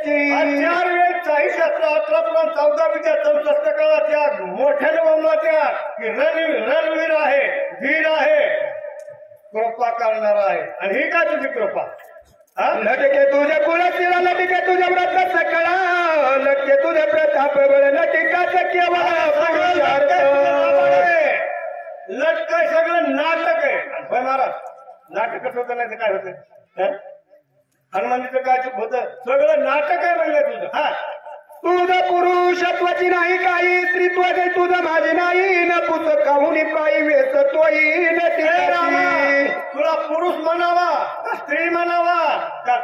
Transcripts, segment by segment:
चार वेळ 40 शास्त्र 18 14 विद्या 64 कळा त्या मोठ्याने बोलला त्या की रणवीर आहे, धीर आहे, कृपा करणारा आहे. आणि ही काय तुझी कृपा? लटके तुझ्या कुळातील लटके तुझ्या व्रत सकळा लटके तुझे प्रताप बळ लटिकाच केवळ लटक सगळं नाटक आहे. होय महाराज, नाटकच होतं नाही तर काय होतं? हनुमानीचं काय होतं? सगळं नाटक आहे म्हणलं तुझं. हा, तुझं पुरुषत्वाची नाही काही स्त्रीत्वाचे तुझं माझे नाही न पुत काहुनी पायी वेच तोही न तुला पुरुष म्हणावा का स्त्री म्हणावा का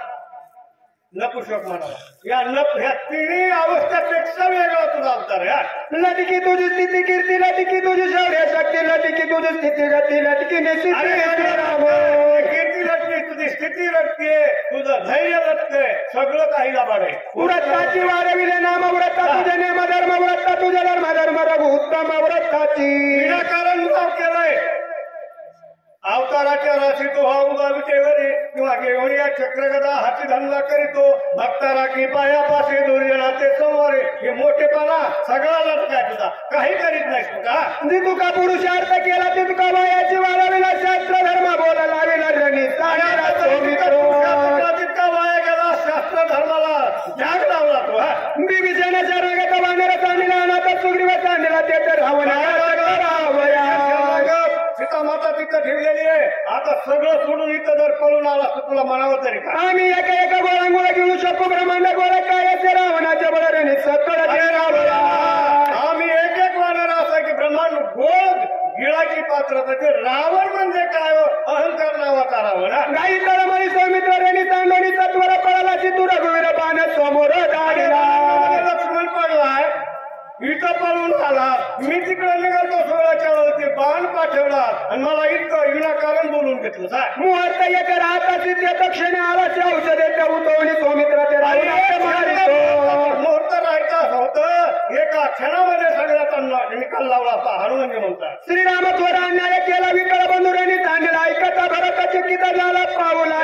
नपुसक म्हणावा? ह्या तिन्ही अवस्थेपेक्षा वेगळा तुझा अवतार आहे. लटकी तुझी स्थिती कीर्ती लटकी तुझी शौर्य शक्ती लटकी तुझी स्थिती गती लटकी कीर्ती लटकी तुझी स्थिती लटके तुझं धैर्य लटके सगळं काही लाभाड आहे. व्रताची वारविले नाम व्रता तुझे नेम धर्म व्रता तुझे धर्म रघु उत्तम व्रताची विनाकारण नाव केलंय. अवताराच्या राशी तो हा उभा विटेवरी किंवा घेऊन या चक्रगदा हाती धंदा करीतो भक्ता राखी पायापाशी दुर्जनाचे समोरे हे मोठेपणा सगळा लटकाय तुझा काही करीत नाहीस तुका. जी तुका पुरुषार्थ केला ती तुका वयाची वाढविला शास्त्र धर्म बोला लाविला रणी तितका वाया गेला शास्त्र धर्माला जाग लावला तो. हा, बिभीषणाच्या रागात वानर चांदला अनाथ सुग्रीव चांदला ते तर सीता माता तिथं ठेवलेली आहे. आता सगळं सोडून इथं जर पळून आला तर तुला म्हणावं तरी का? आम्ही एका एका गोळांगोळ घेऊ शकू ब्रह्मांड गोळा काय रावणाच्या बळाने सत्तर आम्ही एक एक वानर असा की ब्रह्मांड गोळ गिळाची पात्र म्हणजे रावण म्हणजे काय अहंकार नावाचा रावण. गाई तळमळी सौमित्र रेणी तांडोणी सत्वर पळाला चितू रघुवीर बाण समोर लक्ष्मण पडलाय इथं पळून आला. मी तिकडे निघालो 16च्या वरती बाण पाठवला आणि मला इतकं विनाकारण बोलून घेतलं. काय मुहूर्त एक राहता सिद्ध दक्षिणे आला औषधे उतवणी सौमित्र ते मुहूर्त राहायचं असं होतं एका क्षणामध्ये सगळ्याचा निकाल लावला असा हनुमान म्हणतात. श्रीराम थोर अन्याय केला विकळ बंधुरांनी तांडला ऐकता भरताची किता झाला पाऊला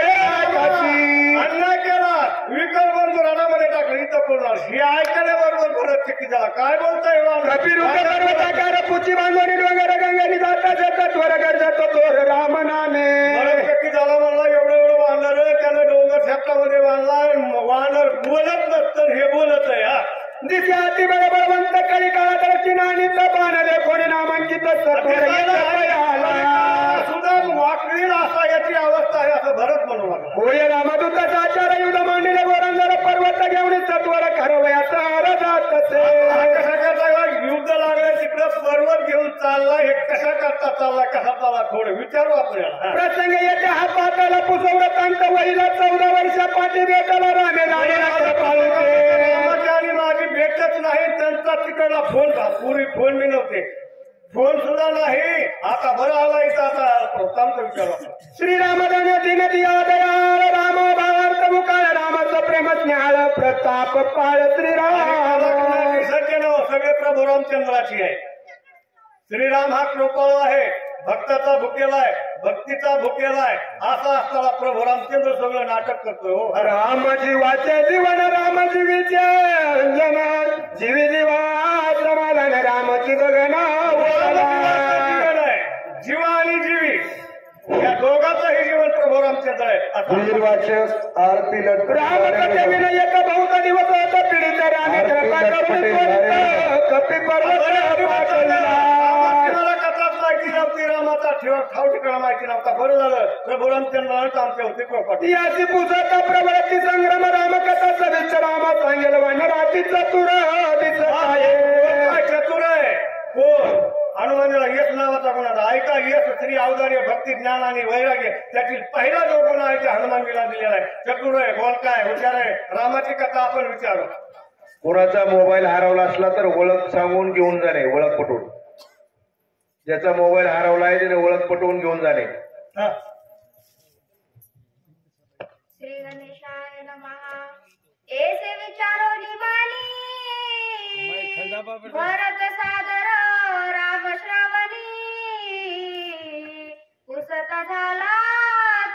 अन्याय केला विकल बंधू राणामध्ये टाकलं इथं पडणार हे ऐकल्याबरोबर भरत चक्की झाला. काय बोलतोय पर्वताकार पुची बांधवणी डोंगर गंगानी जाता जाता थोर घर जातो थोर राम नामे भरत चक्की झाला म्हणला एवढं बांधलं त्यानं डोंगर शेतामध्ये बांधला. वानर बोलत नसतं हे बोलत आहे. हा, दिसे अति बळवंत कळी काळात आणि पान दे कोणी नामांकित सुद्धा वाकडी असा याची अवस्था आहे असं भरत म्हणू लागला. होय रामदूताचा आचार युद्ध मांडले गोरंजर पर्वत घेऊन सत्वर खरवयाचा जात कशा करता युद्ध लागलं तिकडं पर्वत घेऊन चालला. हे कशा करता चालला कसा चालला थोडं विचारू आपल्याला. प्रसंग येते हा पाताला पुसवरतांत वहिला 14 वर्ष पाठी भेटाला रामे आणि माझी भेटच नाही. त्यांचा तिकडला फोन पुरी फोन मी नव्हते फोन सुद्धा नाही. आता बरं आला इथं आता प्रथमचा विचार श्रीरामदान दिन दिया दयाळ राम भावार्थ मुकाळ रामाचं प्रेम ज्ञाळ प्रताप पाळ श्रीराम सज्जन सगळे प्रभू रामचंद्राची आहे. श्रीराम हा कृपाळू आहे, भक्ताचा भुकेला आहे, भक्तीचा भुकेला आहे. असा असताना प्रभू रामचंद्र सगळं नाटक करतो. राम जीवाचे जीवन राम जीवीचे जीवी जीवा समाधान रामची गगना जीवा आणि जीवी या दोघांचंही जीवन प्रभू रामचंद्र आहे. आरती राम विनय एक बहुत दिवस होता पीडित रामे कृपा करून कपी पर्वत माहिती नव्हती रामाचा ठाव ठिकाणा माहिती नव्हता. बरं झालं प्रभू रामचंद्रानं आमच्या होते प्रॉपर्टी याची पुसता प्रबळती संग्राम रामकथा सविस्तर रामा सांगेल वानराती चतुर चतुर आहे. हो हनुमानाला यश नावाचा गुण ऐका. यश श्री अवधार्य भक्ती ज्ञान आणि वैराग्य त्यातील पहिला जो गुण आहे ते हनुमानजीला दिलेला आहे. चतुर आहे, बोलका आहे, हुशार आहे. रामाची कथा आपण विचारू. कोणाचा मोबाईल हरवला असला तर ओळख सांगून घेऊन जाणे, ओळख पटवून. ज्याचा मोबाईल हरवला आहे त्याने ओळख पटवून घेऊन जाणे. श्री गणेशाय नमः. ऐसे विचारो निमानी भरत सादर राम श्रावणी उसता झाला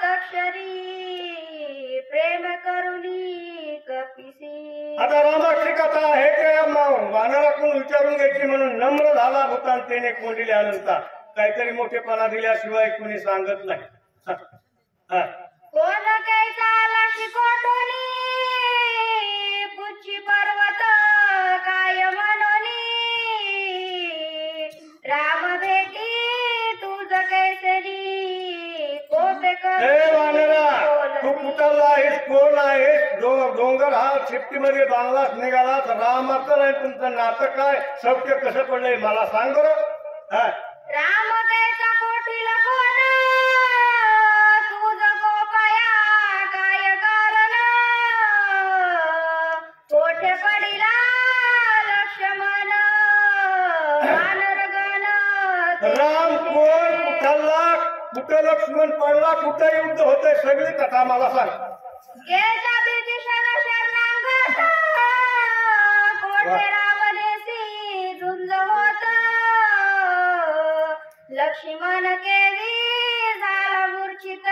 तक्षरी प्रेम करुणी कपिसी आता रामाची कथा आहे त्या वानराकडून विचारून घ्यायची म्हणून नम्र झाला भूतान त्याने कोंडीले अनंता. काहीतरी मोठेपणा दिल्याशिवाय कुणी सांगत नाही. हा. कोण कैसाला शिकोटोनी पुच्ची पर्वत काय म्हणोनी राम भेटी तुझ कैसरी कोपे हे वानरा तू कुठला आहेस कोण आहेस डोंगर हा शिफ्टीमध्ये बांगलाच निघालास रामाचं नाही तुमचं नातं काय शक्य कसं पडलंय मला सांग बरं. हा. राम कैसा कोटीला कोण तुझ कोपया काय कारण कोठे पडिला लक्ष्मण वानरगण राम कोण कुठला कुठं लक्ष्मण पडला कुठं युद्ध होतंय सगळी कथा मला सांग. गेला विभीषण शरणागत कोठे रावणेसी झुंज होत लक्ष्मण केवी झाला मूर्छित.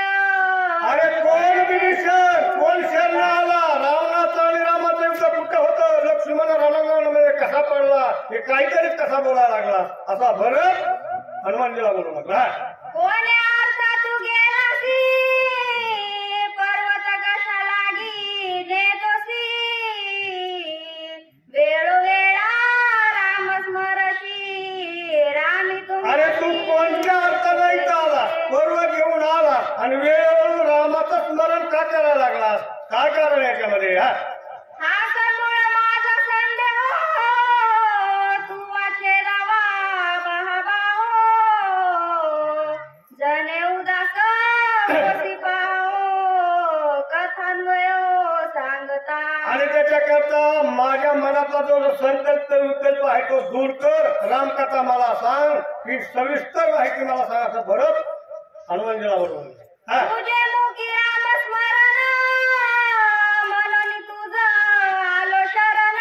अरे कोण विभीषण कोण शरण आला रावणाचं आणि रामाचं युद्ध कुठं होतं लक्ष्मण रणांगणामध्ये कसा पडला हे काहीतरी कसा बोलायला लागला असा भरत हनुमानजीला बोलू लागला. कोणी अर्था तू गेलासी पर्वत कशा लागी नेतोसी वेळोवेळा राम स्मरशी रामी तुम्ही. अरे तू कोणत्या अर्थाने इथं आला पर्वत घेऊन आला आणि वेळेवर रामाचं स्मरण का करायला लागलास काय कारण याच्यामध्ये. हा हा समूळ माझा संदेह तू वाचे रावा महाबाहो जने उदास होती पाहो कथान्वयो सांगता. आणि त्याच्याकरता माझ्या मनातला जो संकल्प विकल्प आहे तो दूर कर रामकथा मला सांग ही सविस्तर माहिती मला सांग असं भरत हनुमानजीला बोलवलं. हा. तुझे मुखी राम स्मरण म्हणून तुझं आलो शरण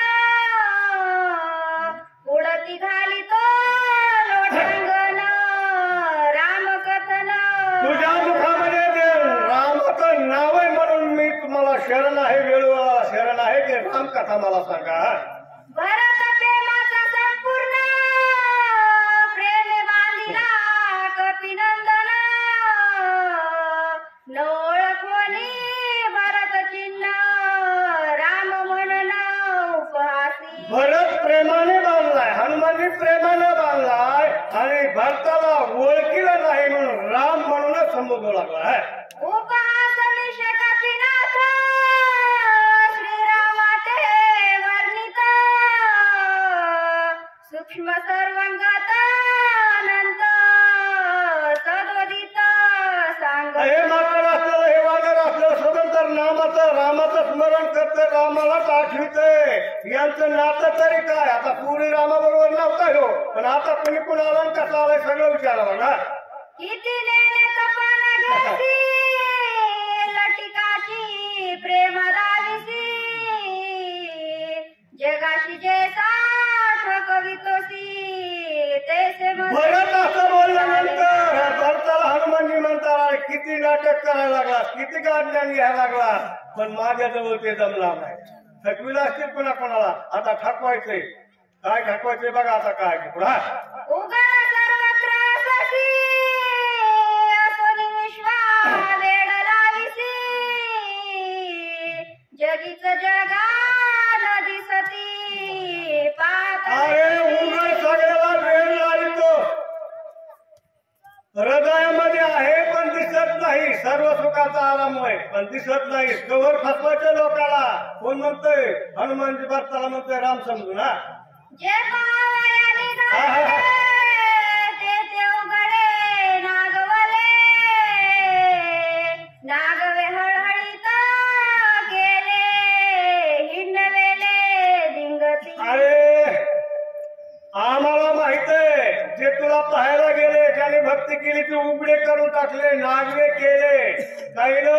उडती घाली तो लोटांगण राम कथन. तुझ्या मुखामध्ये ते रामाचं नाव आहे म्हणून मी तुम्हाला शरण आहे वेळोवेळा शरण आहे की रामकथा मला सांगा. भरत प्रेमाचा संपूर्ण प्रेमे बांधिला कपिनंदन न ओळखोनी भरत चिन्ह राम म्हणून उपहासी. भरत प्रेमाने बांधलाय हनुमानजी प्रेमाने बांधलाय आणि भरताला ओळखीला नाही म्हणून राम म्हणूनच संबोधू लागला. उपहास निश कपिनाथ श्रीरामाचे वर्णित सूक्ष्म सर्वंगत अनंत सद्वदित सांग. हे माकड असलेलं हे वानर असलेलं सदन तर रामाचं स्मरण करते रामालाच आठवते यांचं नातं तरी काय. आता पूर्वी रामाबरोबर नव्हता हो पण आता कुणी कुणाला कसं आलाय सगळं विचारावं ना. किती नेने तपन घेसी लटिकाची प्रेम दाविसी जगाशी जैसा ठकवितोसी तैसे भरत असं बोलल्यानंतर भरताला हनुमानजी म्हणतात किती नाटक करायला लागला किती गाज्ञान घ्यायला लागला पण माझ्याजवळ ते जमला नाही. थकविला असतील पुन्हा कोणाला आता ठकवायचंय काय ठकवायचंय बघा आता काय पुढा. उगळ सर्वत्र अससी असोनी विश्वा वेड लाविसी जगीच जगा न दिसती पाहत. अरे उघड सगळ्याला वेळ लागतो हृदयामध्ये आहे पण दिसत नाही सर्व सुखाचा आराममय पण दिसत नाही कवर फसवायचं लोकाला कोण म्हणतोय हनुमानजी भरताला म्हणतोय राम समजू ना. जे पाहावया निघाले ते उघडे नागवले नागवे हळहळीत गेले हिंडवेले धिंगती. अरे आम्हाला माहित आहे जे तुला पाहायला गेले ज्याने भक्ती केली ती उघडे करून टाकले नागवे केले काही न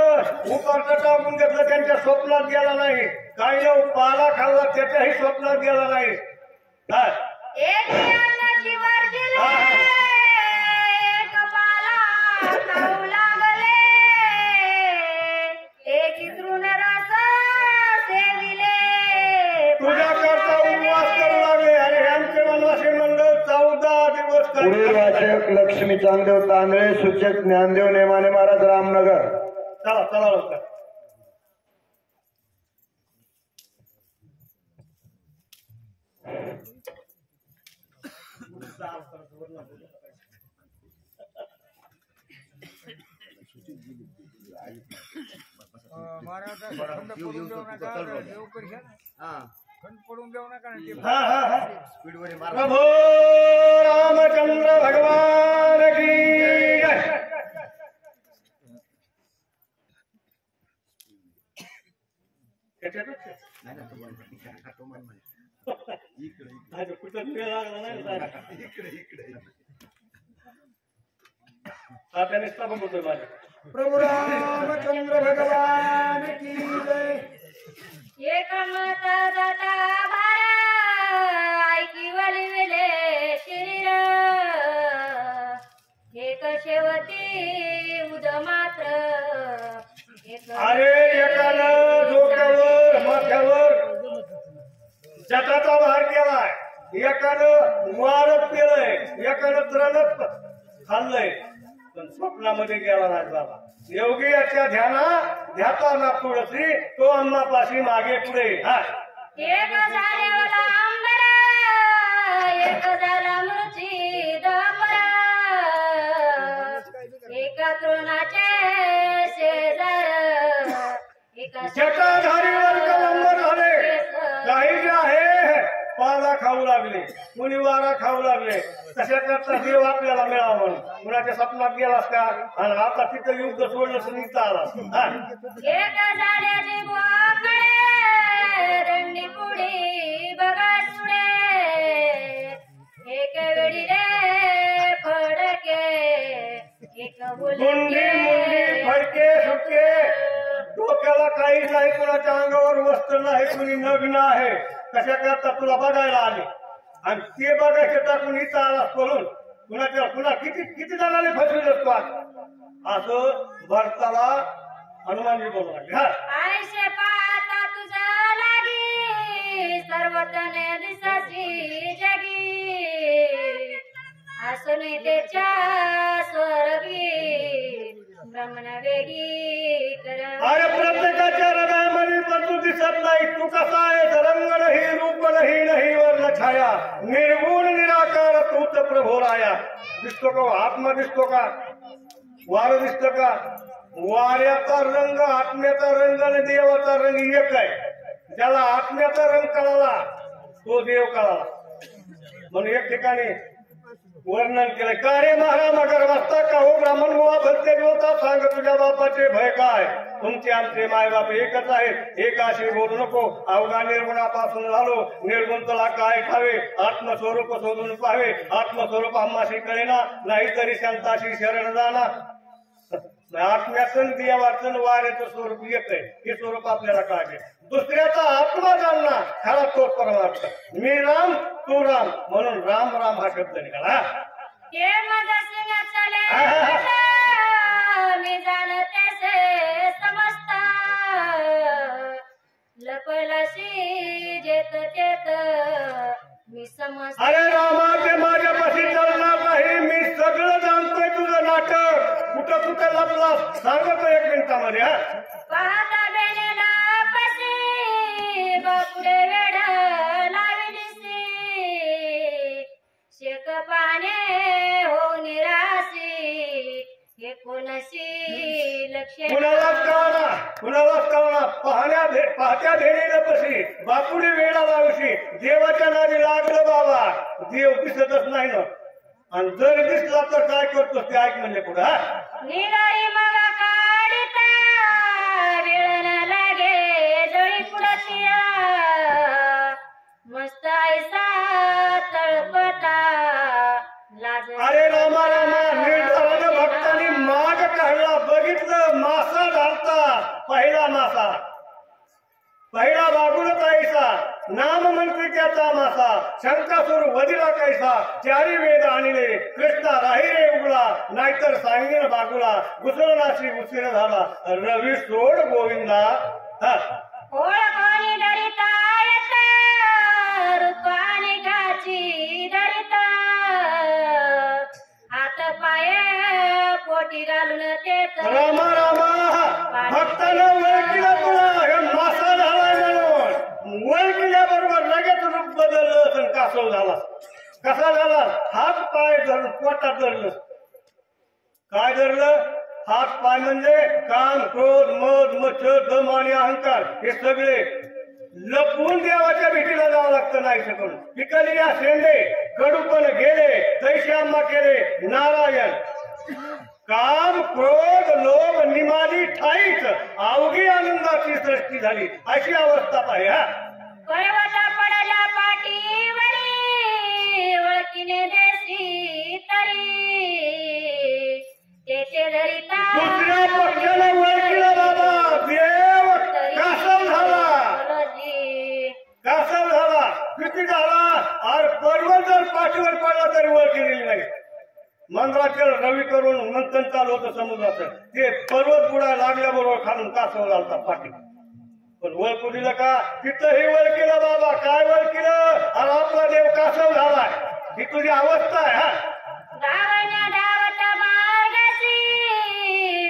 उपार्थ टाकून घेतलं त्यांच्या स्वप्नात गेला नाही काही न पाला खाल्ला त्याच्याही स्वप्नात गेला नाही. एक अन्नाची वर्जिले एक पाला खाऊ लागले एक तृण रस सेविले पुढील वाचक लक्ष्मी चांगदेव तांदळे, सूचक ज्ञानदेव नेमाने महाराज, रामनगर. चला चला लवकर. प्रभो रामचंद्र भगवान की जय. कुठं वेळ लागला नाही त्याने स्थापन होतोय माझ्या. प्रभू रामचंद्र भगवान की जय. एक मत जाता बारा ऐकी वलिविले शरीर एक शेवटी उद मात्र एक. अरे एकानं डोक्यावर माथ्यावर जटाचा भार केलाय, एकानं वारत केलंय, एकानं त्रणत खाल्लंय, पण स्वप्नामध्ये गेला नाही बाबा. योगी याच्या ध्याता ना तुळशी तो अम्मापाशी मागे पुढे. हा एक झाले ओला अंबरा एक झाला मृची दंबरा एका तृणाचे शेजार एका जटाधारीवर कलंबर झाले. काही जे आहे पाला खाऊ लागले, कुणी वारा खाऊ लागले. तशा करता देव आपल्याला मिळावा म्हणून कुणाच्या स्वप्नात गेलास का आणि आता तिथं युद्ध सोडलं सुनीता आला. एक झाल्याची बोकडे दंडी पुढी बघा सुडे एक वेळी रे फडके एक मुंडी मुंडी फडके सुटके, डोक्याला काहीच नाही, कुणाच्या अंगावर वस्त्र नाही, कुणी नग्न आहे. कशा करता तुला बघायला आले आणि ते बघायचे टाकून इथं आलास करून कुणा किती जणांनी फसविलं असतो असं भरताला हनुमानजी बोलू लागले. हा आयशे पाहता तुझा लागी सर्वतने दिसाची जगी असून त्याच्या स्वर्गी भ्रमण वेगी कर. अरे प्रत्येकाच्या हृदयामध्ये पण तू दिसत नाही. तू कसा आहे? रंग नाही, रूप नाही, नाही वर्ण छाया, निर्गुण निराकार तूच प्रभो राया. दिसतो का आत्मा? दिसतो का वार? दिसतो का? वाऱ्याचा रंग, आत्म्याचा रंग आणि देवाचा रंग एक आहे. ज्याला आत्म्याचा रंग कळाला तो देव कळाला. म्हणून एक ठिकाणी वर्णन केलं. का रे महाराज मगर वाचता का हो ब्राह्मण मुळा भलते होता, सांग तुझ्या बापाचे भय काय. तुमचे आमचे मायबाप एकच आहेत, एकाशी बोलू नको. अवघा निर्गुणापासून झालो, निर्गुण तुला काय ठावे. आत्मस्वरूप शोधून पाहावे, आत्मस्वरूप आम्हाशी कळेना, नाहीतरी शांताशी शरण जाना. आत्म्यातून देवातून वाऱ्याचं स्वरूप एक आहे, हे स्वरूप आपल्याला कळावे. दुसऱ्याचा आत्मा जाणला खरा तो परमार्थ. मी राम तू राम म्हणून राम राम हा शब्द निघाला. हे माझा सिंह चले मी जाणते से समजता लपलशी जेत तेत मी समजता. अरे रामा ते माझ्यापाशी चालणार नाही. मी सगळं जाणतोय तुझं नाटक. कुठं कुठं लपलास सांगतो एक मिनिटामध्ये. हा पाहता बेनेला पसी बापुडे वेड लाविलीसी शेक पाने हो निराशी हे कोणशी लक्ष कुणालाच कळणार. पाहत्या धेडीला पशी बापुडी वेळा लावशी. देवाच्या नादी लागलं बाबा, देव दिसतच नाही ना. आणि जर दिसला तर काय करतो ते ऐक म्हणजे पुढे. हा निराळी मग काढिता वेळ न लागे जळी पुढतिया मस्त ऐसा तळपता लाज. अरे रामा रामा निर्धारानं भक्तांनी माग काढला. बघितलं मासा घालता, पहिला मासा, पहिला बागुलत ऐसा, नाम मंत्री त्याचा मासा, शंकासूर वदिला कैसा, चारी वेद आणले, कृष्णा राहिरे उगला, नाहीतर सांगेन बागुला, घुसळणाशी उशीर झाला, रवी सोड गोविंदा. ओळखोनी दरिता येता, रूपाने घाची दरिता रामा रामा भक्तानं ओळखीला तुला हे मासा झालाय म्हणून ओळखील्याबरोबर लगेच रूप बदललं आणि कासव झाला. कसा झाला? हात पाय धरून पोटात धरलं. काय धरलं? हात पाय म्हणजे काम, क्रोध, मद, मच्छर, दम आणि अहंकार हे सगळे लपवून देवाच्या भेटीला जावं लागतं. नाही शकून पिकली या शेंडे कडूपण गेले तैसे आम्हा केले नारायण. काम, क्रोध, लोभ निमाली ठाईच अवघी आनंदाची सृष्टी झाली अशी अवस्था पाहिजे. हा पर्वत पडला पाठीवरी ओळखीने देशी तरी तेथे धरिता दुसऱ्या पक्षाला ओळखीला बाबा देव कासव झाला. कासव झाला किती झाला? अरे पर्वत जर पाठीवर पडला तरी ओळखी दिली नाही. मंत्राचल रवी करून मंथन चालू होतं समुद्राचं. ते पर्वत बुडा लागल्याबरोबर खालून कासव घालता पाठी. पण ओळखू दिलं का? तिथंही ओळखीला बाबा. काय ओळखीलं? अरे आपला देव कासव झालाय. ही तुझी अवस्था आहे. हा धावण्या धावत मार्गशी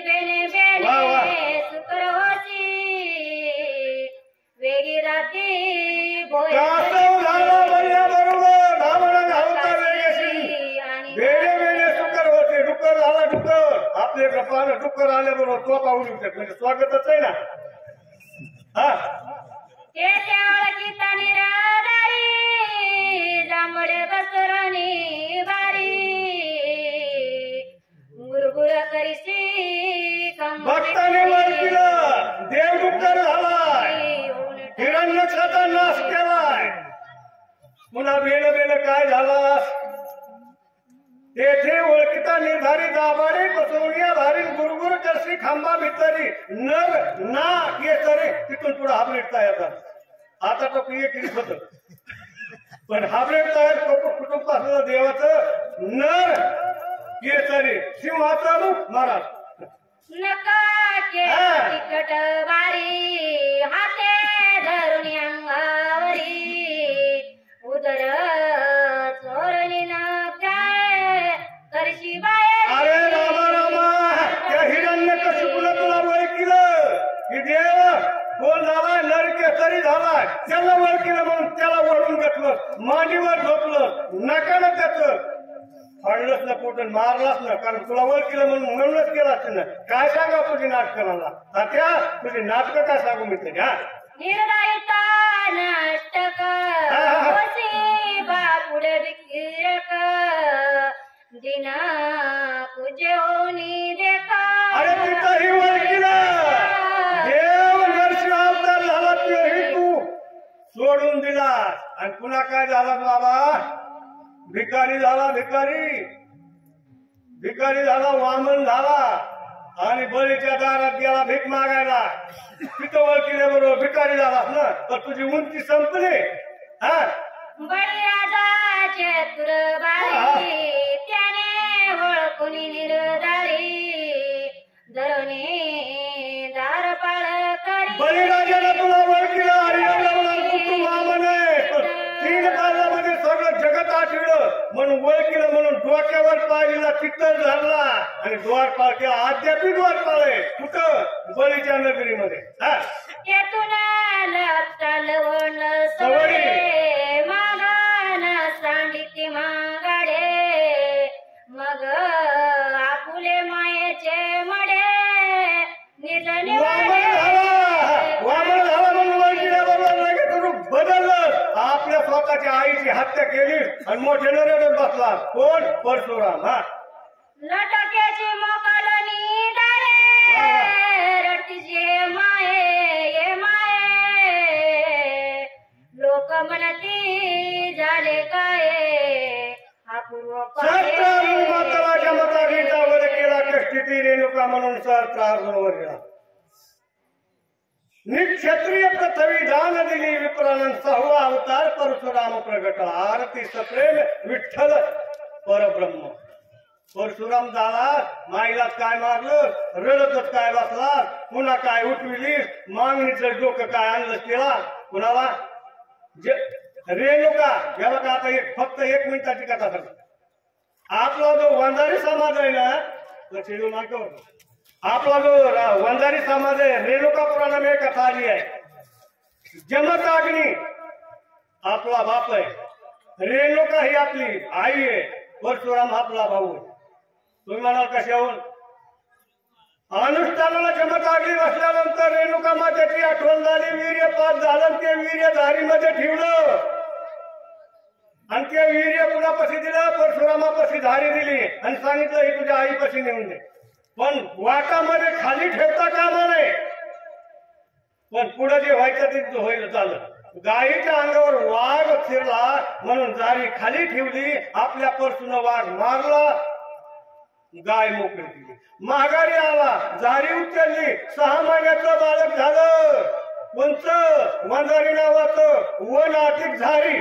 बेने वा, वा. बेने सुकर होती वेगी राती भोय कासव झाला म्हणल्याबरोबर धावणं धावता वेगेशी आणि वेळे वेळे सुकर होते. डुक्कर झाला डुक्कर. आपले कपाळ डुक्कर आल्याबरोबर तो पाहू शकत म्हणजे स्वागतच आहे ना. हा तेथे ओळखीता निराधारी जांभळे बसरणी बारी गुरगुर करीसी भक्ताने ओळखीलं देव डुक्कर झालाय. हिरण्यक्षाचा नाश केलाय. पुन्हा बेल बेल काय झाला? तेथे ओळखीता निर्धारी दाबाडे बसवण्या भारी गुरगुर करशी खांबा भितरी नर ना केसरी. तिथून पुढे हाबरेट तयार झाला. आता तो एक होत पण हाबरेट तयार कुटुंब असलेलं देवाचं नर केसरी सिंहाचा रूप महाराज. नकाचे तिकट वारी हाते धरून अंगावरी उदर चोरणी नकाय करशी बाहेर. अरे रामा रामा त्या हिरण्य कशिपूला तुला ओळखीलं की देव कोण झालाय? नर केसरी झालाय. त्याला ओळखीलं म्हणून त्याला वळून घेतलं. मांडीवर झोपलं. नकानं त्याचं फाडलंच ना पोटून मारलाच ना. कारण तुला ओळखीलं म्हणूनच केलं असतं ना. काय सांगा तुझी नाटकाला? तात्या तुझी नाटकं काय सांगू मी तुझी? हा निर्दयिता नाटक होसी बापुढे विकिरक दिना पूजे होनी देखा. अरे तिथंही ओळखीलं देव नरसिंह अवतार झाला. तोही तू सोडून दिला आणि पुन्हा काय झाला बाबा? भिकारी झाला. भिकारी भिकारी झाला. वामन झाला आणि बळीच्या दारात गेला भीक मागायला. तिथं ओळखील्याबरोबर भिकारी झालास ना. तर तुझी उंची संपली. हा बळीराजाचे तुरबारी त्याने ओळखून निर्धारी धरणे दारपाळ करी. बळीराजाला तुला ओळखीला हरिराम कुटुंब वामन आहे. तीन काळामध्ये सगळं जगत आठवलं म्हणून ओळखीलं म्हणून डोक्यावर पाहिला चित्तर धरला आणि द्वारपाळ केला. अद्यापी द्वारपाळ आहे. कुठं? बळीच्या नगरीमध्ये. हा येथून लपटालवण सवडे मागान सांडिती मागाडे मग आपुले मायेचे मडे निज वामन झाला. वामन झाला म्हणून ओळखील्याबरोबर लगेच रूप बदललं. आपल्या स्वतःच्या आईची हत्या केली आणि मोठे नरडत बसला. कोण? परशुराम. हा लटक्याची मोकलनी दारे रटीचे माये ये माये लोक म्हणती झाले काय हा पूर्व सहस्रार्जुन मातराच्या मताचा वध केला. कष्टी रेणुका म्हणून सहस्रार्जुन वर गेला. निक्षत्रिय पृथ्वी दान दिली विप्रानंद. सहावा अवतार परशुराम प्रगट. आरती सप्रेम विठ्ठल परब्रह्म. परशुराम झाला. माईला काय मारलं? रडतच काय बसला. पुन्हा काय उठविलीस? मागणीचं डोकं काय आणलं केला? कुणाला? रेणुका. या बघा आता फक्त 1 मिनिटाची कथा सांगतो. आपला जो वंजारी समाज आहे ना तो चिडू नका. आपला जो वंजारी समाज आहे, रेणुका पुराण एक कथा आली आहे. जमताग्नी आपला बाप आहे, रेणुका ही आपली आई आहे, परशुराम आपला भाऊ आहे. तुम्ही म्हणाल कशाहून? अनुष्ठानाला जमताग्नी बसल्यानंतर रेणुका मातेची आठवण झाली, वीर्यपात झालं, ते वीर्य धारीमध्ये ठेवलं आणि ते वीर्य कुणापाशी दिलं? परशुरामापाशी धारी दिली आणि सांगितलं ही तुझ्या आईपाशी नेऊन दे. पण वाटामध्ये खाली ठेवता कामा नये. पण पुढे जे व्हायचं ते होईल झालं. गायीच्या अंगावर वाघ फिरला म्हणून जारी खाली ठेवली, आपल्या परशुनं वाघ मारला, गाय मोकळी केली. माघारी आला, जारी उचलली, 6 महिन्याचं बालक झालं. कोणचं? वंजारी नावाचं, वन अधिक झारी.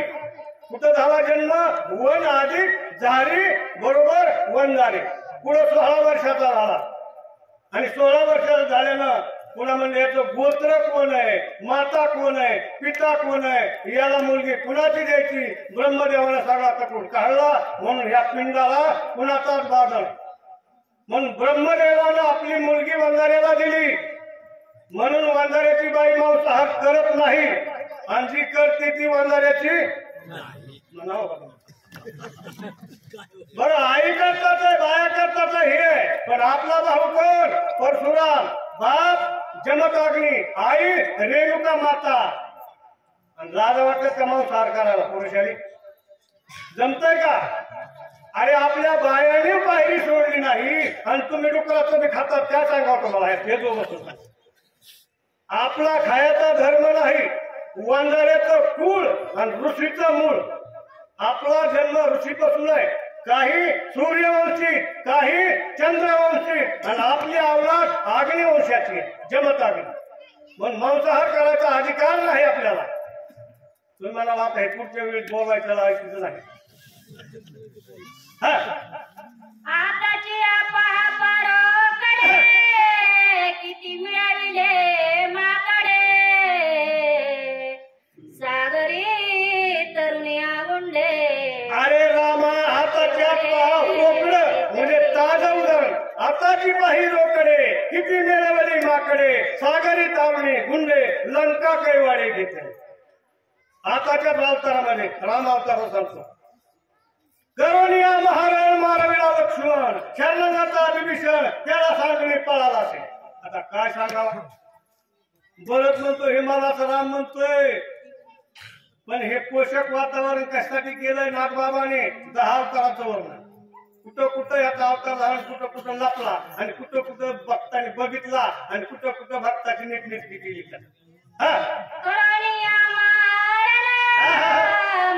कुठं झाला जन्म? वन अधिक झारी बरोबर वंजारी. पुढे 16 वर्षाचा झाला आणि 16 वर्षाचा झाल्यानं पुन्हा म्हणजे याचं गोत्र कोण आहे, माता कोण आहे, पिता कोण आहे, याला मुलगी कुणाची द्यायची? ब्रह्मदेवाने सगळा तकून काढला म्हणून ह्या पिंडाला कुणाचाच बादल. म्हणून ब्रह्मदेवानं आपली मुलगी वंजाऱ्याला दिली. म्हणून वंजाऱ्याची बाई मांसाहार करत नाही आणि जी करते ती वंजाऱ्याची म्हणावं. बरं, आई करतात आहे, बाया करतात आहे हे, पण आपला भाऊ कोण? परशुराम. बाप जमताग्नी, आई रेणुका माता. आणि लाज वाटत का मांसाहार करायला पुरुषाली? जमतय का? अरे आपल्या बायाने पायरी सोडली नाही आणि तुम्ही डुकराचं बी खातात, त्या सांगा तुम्हाला हे जो बसत. आपला खायचा धर्म नाही, वंजाऱ्याचं कुळ आणि ऋषीचं मूळ. आपला जन्म ऋषीपासून आहे, काही सूर्यवंशी, काही चंद्रवंशी आणि आपली अवलाद अग्निवंशाची जमताग्नी. पण मांसाहार करायचा अधिकार नाही आपल्याला. तुम्ही म्हणाला आता हे पुढच्या वेळेस बोलायचं ऐकायचं नाही. आताची परोकडे किती मिळाविले माकडे, सागरी तरुणिया गुंडे. अरे रामा, आताच्या रोकड म्हणजे ताजं उदाहरण. आताची पाही रोकडे किती मिळावली माकडे, सागरी तारुणी गुंडे, लंका कैवाडे घेते. आताच्या अवतारामध्ये राम अवतार सांगतो, करोनिया महाराज मारविला लक्ष्मण, शरणाचा विभीषण त्याला सांगणे पळाला असेल. आता काय सांगावं? बरंच म्हणतो हिमालयाचा राम म्हणतोय, पण हे पोषक वातावरण कशासाठी केलंय नागबाबाने? 10 अवताराचं वर्णन. कुठं कुठं याचा अवतार झाला, कुठं कुठं लपला आणि कुठं कुठं भक्ताने बघितला आणि कुठं कुठं भक्ताची नीटनेटकी केली. करोनिया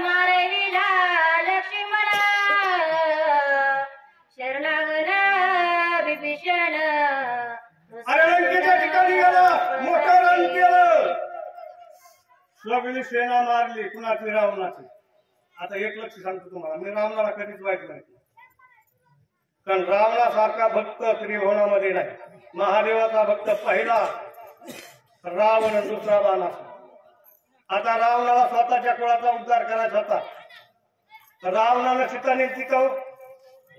मारविला लक्ष्मण, शरणागला विभीषण. अरे लंकेच्या ठिकाणी गेला, मोठं रण केलं, सगळी सेना मारली. कुणाची? रावणाची. आता एक लक्ष सांगतो तुम्हाला, मी रावणाला कधीच वाईट नाही, कारण रावणासारखा भक्त त्रिभुवनामध्ये नाही. महादेवाचा भक्त पहिला रावण, दुसरा बाणासूर. आता रावणाला स्वतःच्या कुळाचा उद्धार करायचा होता, रावणानं सीता नेमती का?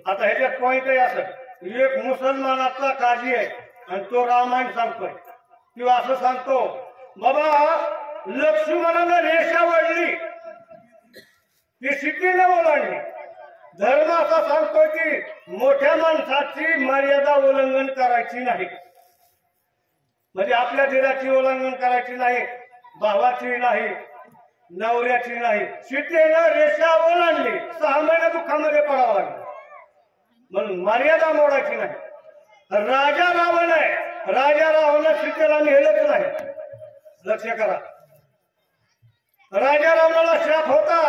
आता ह्याच्यात पॉइंटही असं, एक मुसलमानाचा काजी आहे आणि तो रामायण सांगतोय किंवा असं सांगतो, बाबा लक्ष्मणानं रेषा वळली ती सीतेने ओलांडली. धर्म असा सांगतोय की मोठ्या माणसाची मर्यादा उल्लंघन करायची नाही, म्हणजे आपल्या दिलाची उल्लंघन करायची नाही, भावाची नाही, नवऱ्याची नाही. सीतेनं रेषा ओलांडली, 6 महिने दुःखामध्ये पडावं लागलं, म्हणून मर्यादा मोडायची नाही. राजा रावण आहे, राजा रावण सीतेला नेलंच नाही. लक्ष करा, राजा रावणाला शाप होता,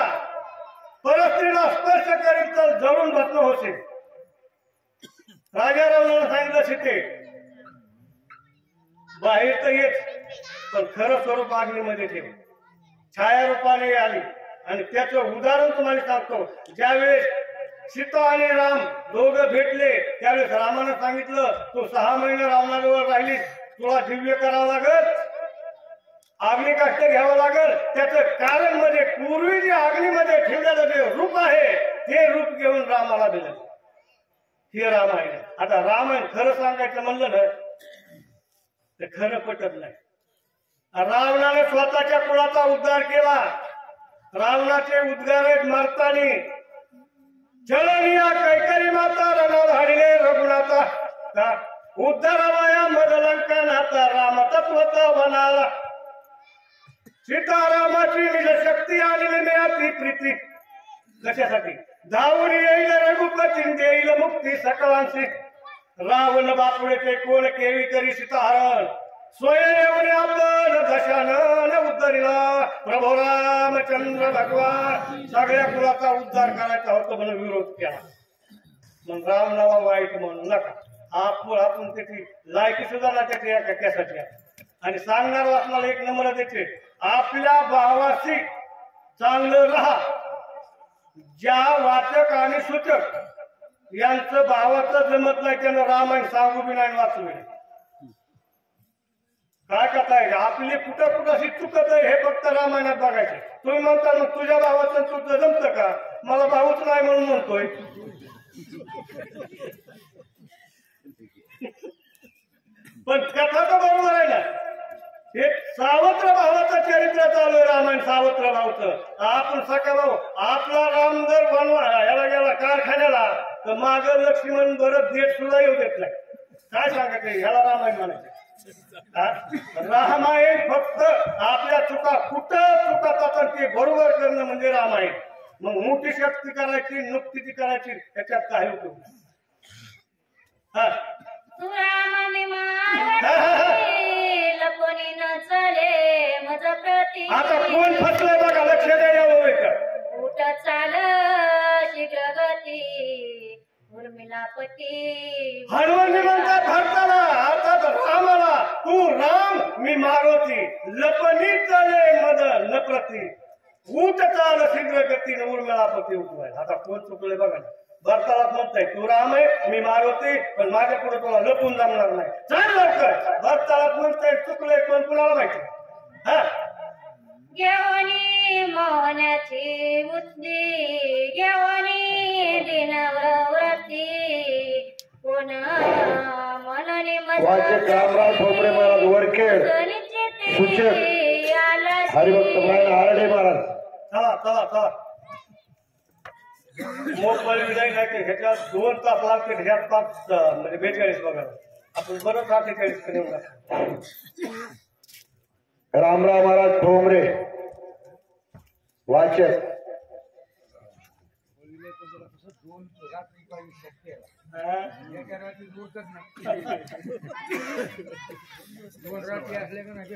परस्त्रीला स्पर्श करीत तर जळून भस्म होते. राजा रावणाला सांगितलं सीते बाहेर तर येत, पण खरं स्वरूप अग्नीमध्ये ठेव. छाया रूपाने आली आणि त्याचं उदाहरण तुम्हाला सांगतो. ज्यावेळेस सीता आणि राम दोघं भेटले त्यावेळेस रामानं सांगितलं, तू 6 महिने रावणाजवळ राहिलीस, तुला दिव्य करावं लागल, अग्निकाष्ट घ्यावं लागल. त्याचं कारण म्हणजे पूर्वी जे अग्नीमध्ये ठेवलेलं जे रूप आहे ते रूप घेऊन रामाला दिलं. हे रामायण. आता रामायण खरं सांगायचं म्हणलं ना ते खरं पटत नाही. रावणाने स्वतःच्या कुळाचा उद्धार केला. रावणाचे उद्गार आहेत मारतानी चलनिया कैकरी माता रण धाडिले रघुनाथा का उद्धारावाया मदलंका नाथा राम तत्वत वनाला सीतारामाची निज शक्ती आणि मिळाली प्रीती कशासाठी धावून येईल रघुपती देईल मुक्ती सकळांशी रावण बापुडेचे कोण केवी करी सीताहरण स्वयं आपण दशानन उद्धरिला प्रभू रामचंद्र भगवान सगळ्या कुलाचा उद्धार करायचा होता म्हणून विरोध केला. मग राम नावा वाईट म्हणू नका. आपण त्याची लायकी सुद्धा ना त्याची एका कॅसाठी आणि सांगणार वाचनाला एक नंबर त्याचे आपल्या भावाशी चांगलं राहा. ज्या वाचक आणि सूचक यांचं भावाचं जमत नाही त्यानं रामायण सांगू बी नाही वाचू बी नाही. काय कथा आहे आपली कुठं कुठं अशी चुकत आहे हे फक्त रामायणात बघायचे. तुम्ही म्हणता मग तुझ्या भावाचं तुझं जमतं का मला भाऊच नाही म्हणून म्हणतोय. पण कथा तर बरोबर आहे ना. एक सावत्र भावाचं चरित्र चालू आहे रामायण सावत्र भाऊचं. आपण सका भाऊ आपला राम जर याला गेला कारखान्याला तर माग लक्ष्मण बरं देश सुद्धा येऊ देत नाही. काय सांगत ह्याला रामायण म्हणायचं. रामायण फक्त आपल्या चुका कुठं चुका ते बरोबर करणं म्हणजे रामायण. मग मोठी शक्ती करायची नुकतीची करायची त्याच्यात काही उपयोग नाही. तू राम मी मारवती लपणी न चले मज प्रती आता कोण फसलंय बघा लक्ष द्या. उठ चाल शीघ्र गती उर्मिलापती हनुमान म्हणतात भरताला अर्थात रामाला तू राम मी मारुती लपणी चले मद न प्रती ऊट चाल शीघ्र गतीने उर्मिलापती उठवाय. आता कोण चुकले बघा. भरताला म्हणताय तू राम आहे मी मारुती पण माझ्या पुढे तुला लपून जमणार नाही. चाल लवकर. भरताला म्हणताय चुकले कोण कुणाला माहिती. घेवनी मोहण्याची बुद्धी घेवनी दिनव्रती कोण मननी वाचक रामराव ठोंबरे महाराज वरखेड सूचक हरिभक्त नारायण आरडे महाराज. चला चला चला मोबाईल विजय नाही ह्याच्यात 2 तास लागते. ह्यात 5 म्हणजे 42 बघा आपण बरं 48 करेल. रामराव महाराज ठोंबरे वाचक दोन रात्री असले का नाही